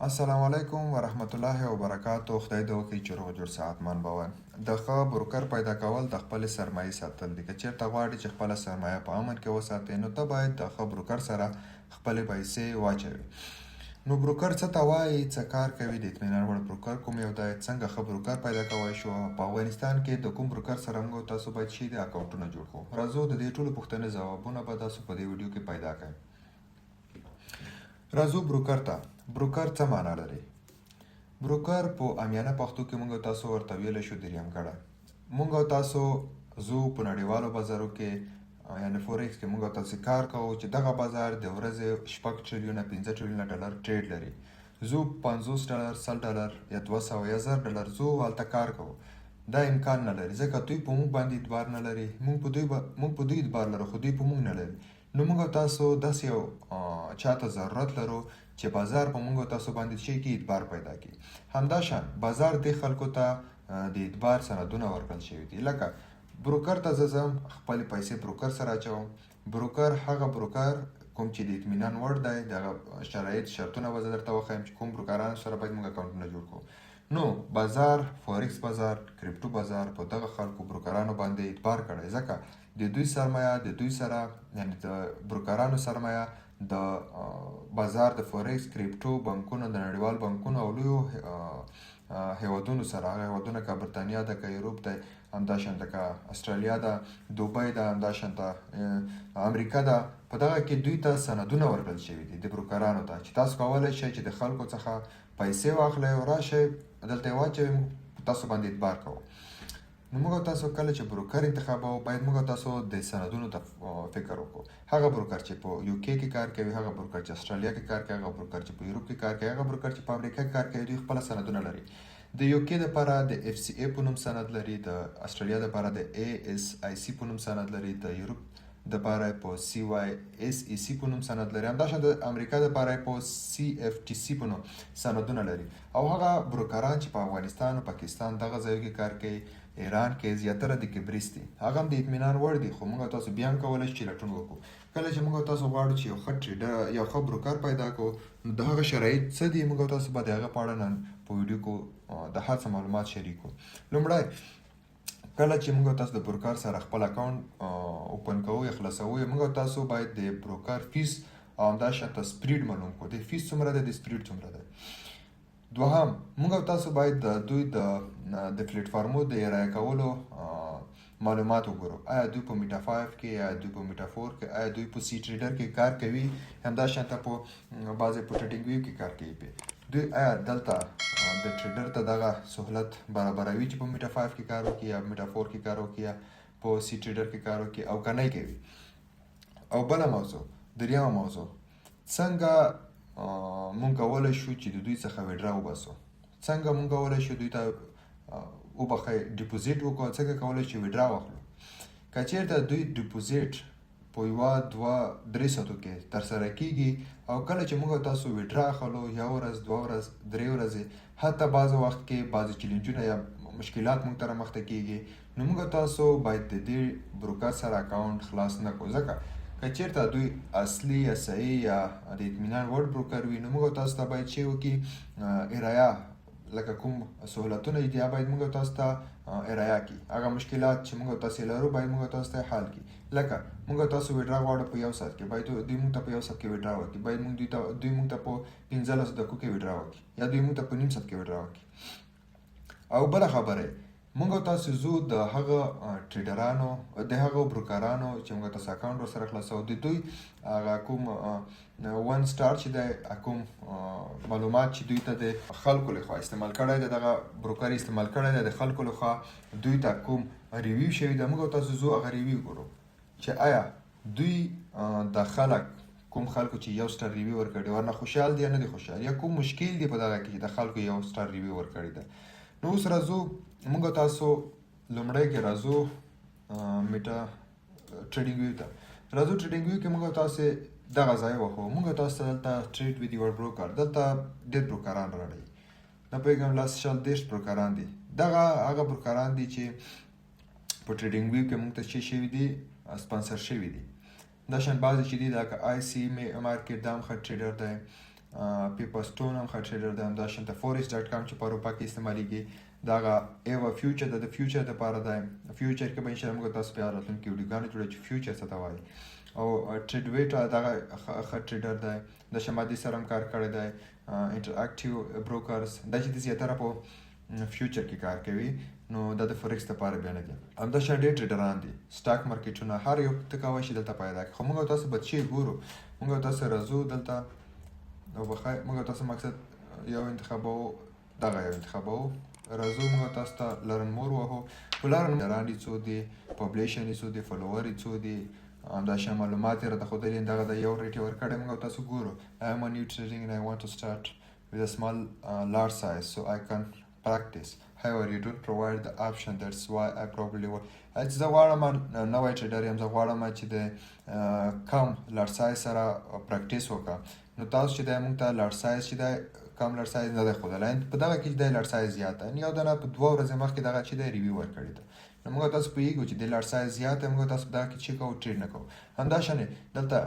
السلام علیکم ورحمت الله وبرکاتو. خدای دې وکړي چې روغ جوړ صحتمند به وای. د ښه بروکر پیدا کول د خپلې سرمایې ساتل دي. که چېرته غواړې چې خپله سرمایه په امن کې وساتې نو ته باید د ښه بروکر سره خپلې پیسې واچوې. نو بروکر څه ته وایي، څه کار کوي، د اطمینان وړ بروکر کوم یو دی، څنګه ښه بروکر پیدا کولی شو، په افغانستان کې د کوم بروکر سره موږ تاسو باید شي د اکاونټونه جوړ کړو. راځو د دې ټولو پوښتنې ځوابونه به تاسو په دې ویډیو کې پیدا کړئ. راځو بروکر ته. بروکر څه معنا لري؟ بروکر په عامیانه پښتو کې موږ تاسو ورته ویلی شو درېیمګړی. موږ تاسو زو په نړیوالو بازارو کې یعنې فورکس کې موږ تاسو کار کوو چې دغه بازار د ورځې 6 ټریلیونه 5 ټریلیونه ډالر ټریډ لري. زو 50 ډالر 100 ډالر یا 200 یا 1000 ډالر زو هلته کار کوو. دا امکان نه لري ځکه دوی په موږ باندې اعتبار نه لري. موږ په دوی اعتبار لرو خو دوی په موږ نه لري. نو موږ تاسو داسې یو چاته ضرورت لرو چې بازار په موږ تاسو باندې شي کې اعتبار پیدا کړي. همداشان بازار دې خلکو ته د اعتبار سندونه ورکړل شوي دي. لکه بروکر ته زه ځم خپلې پیسې بروکر سره اچوم. بروکر هغه بروکر کوم چې د اطمینان وړ دی، دغه شرایط شرطونه به زه درته وښیم چې کوم بروکرانو سره باید موږ اکاونټونه جوړ کړو. نو بازار، فورکس بازار، کریپټو بازار په دغه خلکو بروکرانو باندې اعتبار کړی ځکه د دوی سرمایه د دوی سره یعنې د بروکرانو سرمایه د بازار د فورکس، کریپټو، بانکونو، د نړیوال بانکونو او لویو هیوادونو سره، هغه هیوادونه که برطانیا ده، که یوروپ دی، همداشانته که استرالیا ده، دوبۍ ده، همداشانته امریکا ده، په دغه کې دوی ته سندونه ورکړل شوي دي د بروکرانو ته چې تاسو کولی شئ چې د خلکو څخه پیسې واخلئ او راشئ دلته یې واچوئ، تاسو باندې اعتبار کوو. نو موږ تاسو کله چې بروکر انتخابوو باید موږ تاسو د سندونو ته فکر وکړو. هغه بروکر چې په یو کې کې کار کوي، هغه بروکر چې استرالیا کې کار کوي، هغه بروکر چې په یوروپ کې کار کوي، هغه بروکر چې په امریکا کې کار کوي، دوی خپله سندونه لري. د یو کې دپاره د اف سی ای په نوم سند لري، د استرالیا دپاره د ای اس آی سی په نوم سند لري، د یوروپ دپاره په سی وای اس ای سی په نوم سند لري، همداشان د امریکا دپاره په سی اف ټي سی په نوم سندونه لري. او هغه بروکران چې په افغانستان او پاکستان دغه ځایو کې کار کوي، ایران کې زیاتره د کبریس دي، هغه هم د اطمینان وړ دي. خو موږ تاسو بیا هم کولی شو چې لټون وکړو. کله چې موږ تاسو غواړو چې یو ښه ټریډر، یو ښه بروکر پیدا کړو، نو د هغه شرایط څه دي موږ تاسو به د هغه په اړه نن په ویډیو کې د هر څه معلومات شریک کړو. لومړی کله چې موږ تاسو د بروکر سره خپل اکاونټ اوپن کوو یا خلاصوو، موږ تاسو باید د بروکر فیس او همداشانته سپریډ معلوم کړو. د فیس څومره دی، د سپریډ څومره دی. دوهم موږ تاسو باید د دوی د پلیټ فارمو د ارایه کولو معلومات وګورو. آیا دوی په میټا 5 کې، آیا دوی په میټا 4 کې، آیا دوی په سی ټریډر کې کار کوي، همداشانته په بعضې په ټریډینګ ویو کې کار کوي. دوی آیا دلته د ټریډر ته دغه سهولت برابروي چې په میټا 5 کې کار وکړي یا میټا 4 کې کار وکړي یا په سی ټریډر کې کار وکړي او که نه کوي. او بله موضوع، دریمه موضوع، څنګه مونږ کولی شو چې د دوی څخه ویډرا وباسو، څنګه مونږ کولی شو دوی ته وبخئ ډیپوزیټ وکړو، څنګه کولی شو ویډرا واخلو. که چېرته دوی ډیپوزیټ په 1 2 3 ساعتو کې ترسره کېږي او کله چې موږ تاسو ویډرا اخلو، یو ورځ، 2 ورځ، 3 ورځې، حتی بعض وخت کې بعضې چیلنجونه یا مشکلات موږ ته رامخته کېږي، نو موږ تاسو باید د دې بروکر سره اکاونټ خلاص نه کړو. ځکه که چېرته دوی اصلي یا صحیح یا د اطمینان وړ بروکر وي، نو موږ تاسو ته باید چې وکړي ارایه، لکه کوم سهولتونه دي باید موږ تاسو ته ارایه کړي. هغه مشکلات چې موږ تاسو لرو باید موږ تاسو ته حل کړي. لکه موږ تاسو ویډرا غواړو په 1 ساعت کې، باید دوی موږ ته په 1 ساعت کې ویډرا وکړي، باید دوی موږ ته په 15 دقیقو کې ویډرا وکړي یا دوی موږ ته په نیم ساعت کې ویډرا وکړي. او بله خبره، موږ تاسو زو د هغه ټریډرانو، د هغه بروکرانو چې موږ تاسو اکاونټ ورسره خلاصوو، د دوی هغه کوم 1 سټار چې دی، کوم معلومات چې دوی ته د خلکو لخوا استعمال کړی دی، دغه بروکر استعمال کړی دی، د خلکو لخوا دوی ته کوم ریویو شوي دی، موږ تاسو زو هغه ریویو ګورو چې آیا دوی د خلک کوم خلکو چې 1 سټار ریویو ورکړی ورنه خوشحال دي یا نه دي خوشحال، یا کوم مشکل دی په دغه کې چې د خلکو 1 سټار ریویو ورکړی دی. نو اوس راځو موږ تاسو لومړی کې راځو میټا ټریډینګ ویو ته. راځو ټریډینګ ویو کې موږ تاسو دغه ځای وښو. موږ تاسو ته دلته ټریډ ویت یور بروکر، دلته ډېر بروکران راغلي، نه پوهېږم 10 بروکران دي. دغه هغه بروکران دي چې په ټریډینګ ویو کې موږ ته څه شوي دي، سپانسر شوي دي. دا شان بعضې چې دي لکه آی سی مارکیټ، دا هم ښه ټریډر دی، پیپر سټون هم ښه ټریډر دی. همداشانته forex.com چې په اروپا کې استعمالیږي دغه ایوا فیوچر د فیوچر دپاره دی. فیوچر کې به انشاءالله موږ تاسو بیا راتلونکي ویډیوګانې جوړوو چې فیوچر څه ته وایي. او ټریډ ویټ دغه ښه ټریډر دی. د شمادي سره هم کار کړی دی. انټراکټیو بروکرز دا چې د زیاتره په فیوچر کې کار کوي نو دا د فورکس لپاره بیا نه دي. همداشان ډېر ټریډران دي سټاک مارکیټونه هر یو ته کولی شي دلته پیدا کړي. خو موږ تاسو به چې ګورو موږ تاسو راځو دلته او بخیر موږ تاسو مقصد یو انتخابوو دغه یو انتخابوو راځو موږ تاسو ته لرن مور وهو په لرن دران دي څو دي پبلیشن دي څو دي فالوور دي څو دي همداشان معلومات یې راته ښودلي دغه د یو ریټ یې ورکړی موږ تاسو ګورو. I am a new trading and I want to start with a small large size so I can practice. However, you don't provide the option. That's why I probably will. زه غواړم نوی ټریډر یم. زه غواړم چې د کم لارج سایز سره پریکټیس وکړم. نو تاسو چې دی موږ ته لارج سایز چې دی کم لارج سایز نه دی ښودلی. په دغه کې چې دی لارج سایز زیات دی. یو دانه په 2 ورځې مخکې دغه چې دی ریویو ورکړې ده. نو موږ تاسو پوهېږو چې د لارج سایز زیات دی. موږ تاسو په دغه کې چې کوو ټریډ نه کوو. همداشانې دلته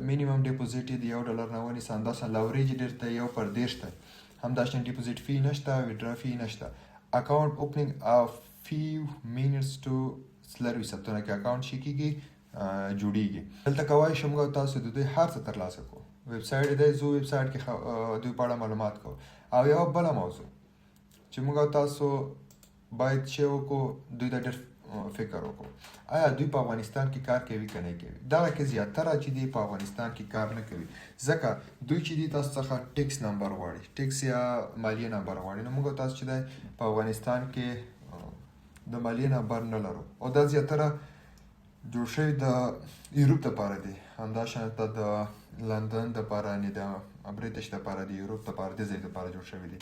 مینیمم ډیپوزیټ یې د $1 نه ونیسه. همداشان لاوریج ډېر دی 1/10 دی. همداشان ډیپوزیټ فی نشته ویډرا فی نشته. اکاؤنٹ اوپننگ few minutes to څلروي ساعتونه کې اکاؤنٹ شي کېږي جوړیږي. دلته کولی شو موږ تاسو د دوی هر څه ترلاسه کوو. ویب سایټ دی زه ویب سایټ کې دوی په اړه معلومات کوو. او یوه بله موضوع چې موږ تاسو باید چې وکړو دوی ته ډېر فکر وکړو آیا دوی په افغانستان کې کار کوي که نه کوي. دغه کې زیاتره چې دی په افغانستان کې کار نه کوي ځکه دوی چې دی تاسو څخه ټیکس نمبر غواړي ټیکس یا مالیې نمبر غواړي. نو موږ تاسو چې دی په افغانستان کې د مالیې نمبر نه لرو او دا زیاتره جوړ شوي د یوروپ دپاره دی. همداشانته د لندن دپاره یعنې د بریټش دپاره د یوروپ دپاره دې ځای دپاره جوړ شوي دي.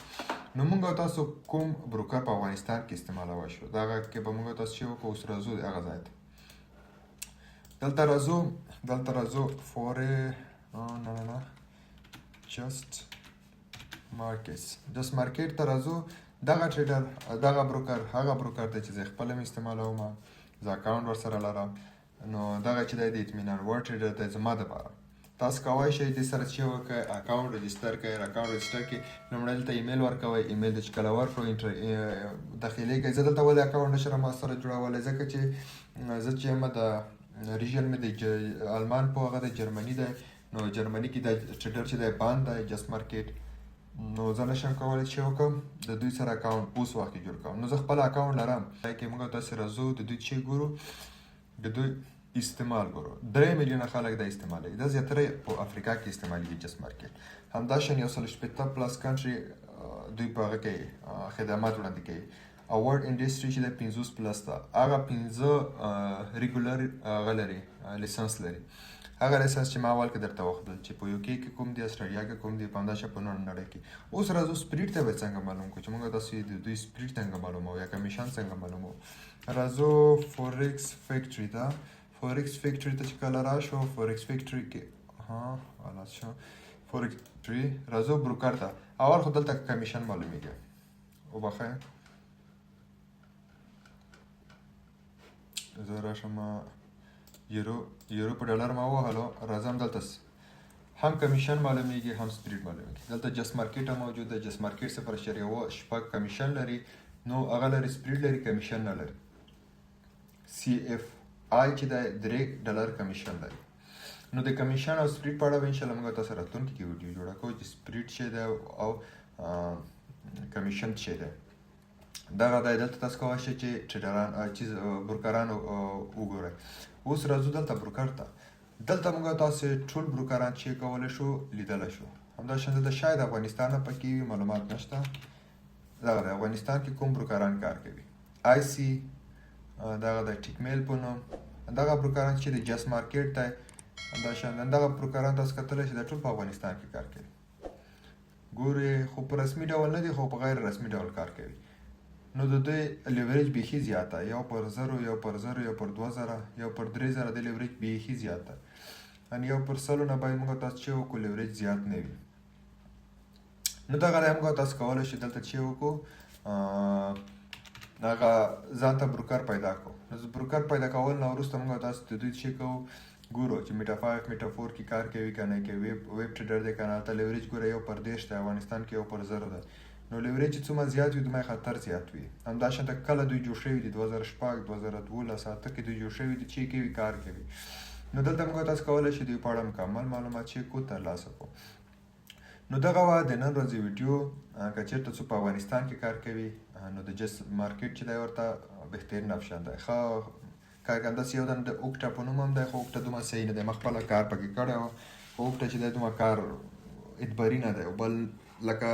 نو موږ تاسو کوم بروکر په افغانستان کې استعمالولی شو دغه کې به موږ تاسو چې وکړو. اوس راځو هغه ځای ته دلته راځو نه جست مارکیټ ته راځو. دغه ټریډر دغه بروکر هغه بروکر دی چې زه خپله هم استعمالوم زه اکاونټ ورسره لرم. نو دغه چې دی د اطمینان وړ ټریډر دی زما دپاره. تاسو کولی شئ دې سره چې وکړئ اکاونټ رجسټر کړئ. اکاونټ رجسټر کې لومړی دلته ایمیل ورکوئ. ایمیل د چې کله ورکړو داخلیږئ. زه دلته ولې اکاونټ نشم ما سره جوړولی ځکه چې زه چې یم د ریژن مې د آلمان په هغه د جرمني دی. نو جرمني کې د ټریډر چې دی بند دی جست مارکیټ. نو زه نشم کولی چې وکړم د دوی سره اکاونټ اوس وخت کې جوړ کړم. نو زه خپل اکاونټ لرم ځای کې موږ تاسې راځو د دوی چې ګورو د دوی استعمال ګورو. 3 میلیونه خلک دا استعمالوي. دا زیاتره په افریقا کې استعمالیږي جست مارکیټ. همداشان 160 پلس کنټري دوی په هغه کې خدمات وړاندې کوي. او ورلډ انډسټري چې د 50 پلس ده هغه 15 ریګولر هغه لري لیسنس لري. هغه لیسنس چې ما اول کې درته وښودل چې په یوکې کې کوم دی استرالیا کې کوم دی په همداشان په نړۍ نړۍ کې. اوس راځو سپریټ ته به څنګه معلوم کړو چې موږ تاسو د دوی سپریټ څنګه معلوموو یا کمیشن څنګه معلوموو. راځو فورکس فیکټري ته. فورکس فیکټري ته چې کله راشو فورکس فیکټري کې حالات شو فورکس فیکټري راځو بروکر ته. اول خو دلته کمیشن معلومیږي. وبخښئ زه راشم یورو په ډالر ما ووهلو. راځم دلته هم کمیشن معلومیږي هم سپریټ معلومیږي. دلته جست مارکیټ هم موجود ده. جست مارکیټ 0.6 کمیشن لري. نو هغه لري سپریټ لري کمیشن نه لري. سی اف آی چې دی $3 کمیشن لري. نو د کمیشن او سپریټ په اړه به انشاءالله موږ تاسو راتلونکي کې ویډیو جوړه کوو چې سپریټ څه دی او کمیشن څه دی. دغه دی دلته تاسو کولی شئ چې ټریډران بروکران وګورئ. اوس راځو دلته بروکر ته. دلته موږ تاسو ټول بروکران چې کولی شو لیدلی شو. همداشان دلته شاید افغانستان نه پکې وي معلومات نشته. دغه د افغانستان کې کوم بروکران کار کوي. آی سی دغه د ټیک میل په نوم دغه بروکران چې د جست مارکیټ دی. همداشان دغه بروکران تاسو کتلی شئ د ټول په افغانستان کې کار کوي. ګورئ خو په رسمي ډول نه دي خو په غیر رسمي ډول کار کوي. نو د دوی لیوریج بیخي زیاته 1/1000 1/1000 1/2000 1/3000 د لیوریج بیخي زیاته. ان 1/100 نه باید موږ تاسو چې وکړو لیوریج زیات نه وي. نو دغه دی موږ تاسو کولی شئ دلته چې وکړو هغه ځان ته بروکر پیدا کړو. نو بروکر پیدا کول نه وروسته موږ تاسو د دوی چې کوو ګورو چې میټا 5 میټا 4 کې کار کوي که نه کوي. ویب ټریډر دی که نه، هلته لیوریج ګوره 1/10 دی، افغانستان کې 1/0 دی. نو لیوریج چې څومره زیات وي دومره خطر زیات وي. همداشانته کله دوی جوړ شوي دي 2006 2012 8 کې دوی جوړ شوي دي چې کوي کار کوي. نو دلته موږ تاسو کولی شئ دوی په اړه مکمل معلومات چې کو ترلاسه کړو. نو دغه وه د نن ورځې ویډیو. که چېرته څوک په افغانستان کې کار کوي نو د جس مارکیټ چې دی ورته بهترین اپشن دی. ښه کارګندس یو دنه د اوکټا په نوم هم دی، خو اوکټا دومره صحیح نه دی. ما خپله کار پکې کړی و، خو اوکټا چې دی دومره کار اعتباري نه دی، او بل لکه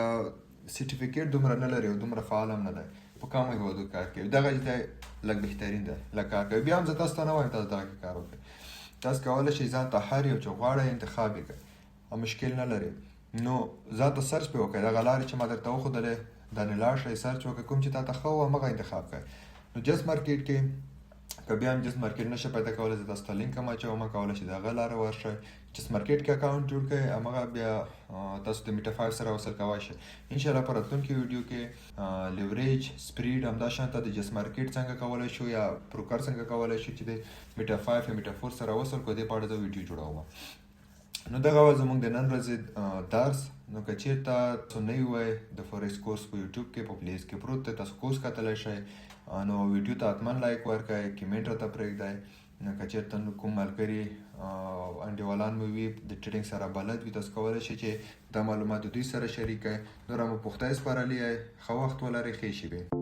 سرټیفیکیټ دومره نه لري او دومره فعال هم نه دی. په کمو هېوادو کار کوي. دغه چې دی لږ بهترین دی، لږ کار کوي. بیا هم زه تاسو ته نه وایم تاسو دغه کې کار وکړئ. تاسو کولی شئ ځان ته هر یو چې غواړئ انتخاب یې کړئ او مشکل نه لري. نو ځان ته سرچ پرې وکړئ. دغه لارې چې ما درته وښودلې دانې لاړ شئ، سرچ وکړئ، کوم چې تا ته ښه و همغه انتخاب کړئ. نو جس مارکیټ کې که بیا هم جس مارکیټ نشه پیدا کولی، زه تاسو ته لینک هم اچوم، کولی شئ د هغه لاره ورشئ. جس مارکیټ کې اکاونټ جوړ کړئ، همغه بیا تاسو د میټا 5 سره وصل کولی شئ. انشاءالله په راتلونکي ویډیو کې لیوریج، سپریډ، همداشانته د جس مارکیټ څنګه کولی شو یا بروکر څنګه کولی شو چې د میټا 5 یا میټا 4 سره وصل کړو، دې په اړه زه ویډیو جوړوم. نو دغه وه زموږ د نن ورځې درس. نو که چېرته څه نوي وی د فورکس کورس په یوټیوب کې په پلیز کې پروت دی، تاسو کورس کتلی شئ. نو ویډیو ته حتما لایک ورکړئ، کمنټ راته پرېږدئ. نو که چېرته کوم ملګري انډیوالان مو وي د ټریډینګ سره بلد وي، تاسو کولی شئ چې دا معلومات د دوی سره شریک کړئ. نور مو پوښتنې سپارلي. ښه وخت ولرئ، ښې شېبې.